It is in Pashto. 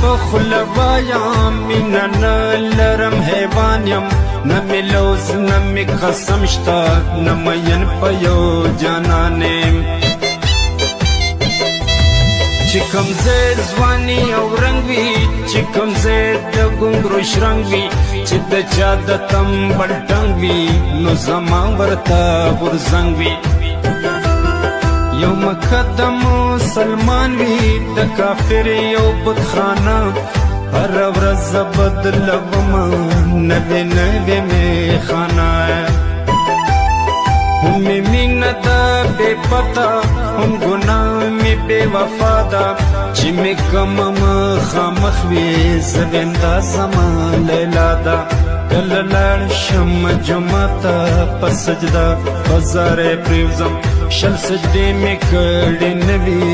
په خوله وایم مینه نه لرم حیوان یم نه مې لوز نه مې قسم شته نه مین په یو جانان یم چې کوم ځای ځواني او رنګ وي چې کوم ځای د ګونګرو شرنګ وي چې د چا د تمبل ټنګ وي نو زما ورته غورځنګ وي یو مکه مسلمان وي د کافر یو بتخانه هر ورځ زه بدلومه نوې نوې میخانه هم مینه ده بې پته هم ګناه مې بې وفا ده چې مې کومه مخامخ وي زه ویم دا زما لیلا ده کله لاړ شم جومات ته په سجده په زارې پرېوځم شل سجدې مې کړې نه وي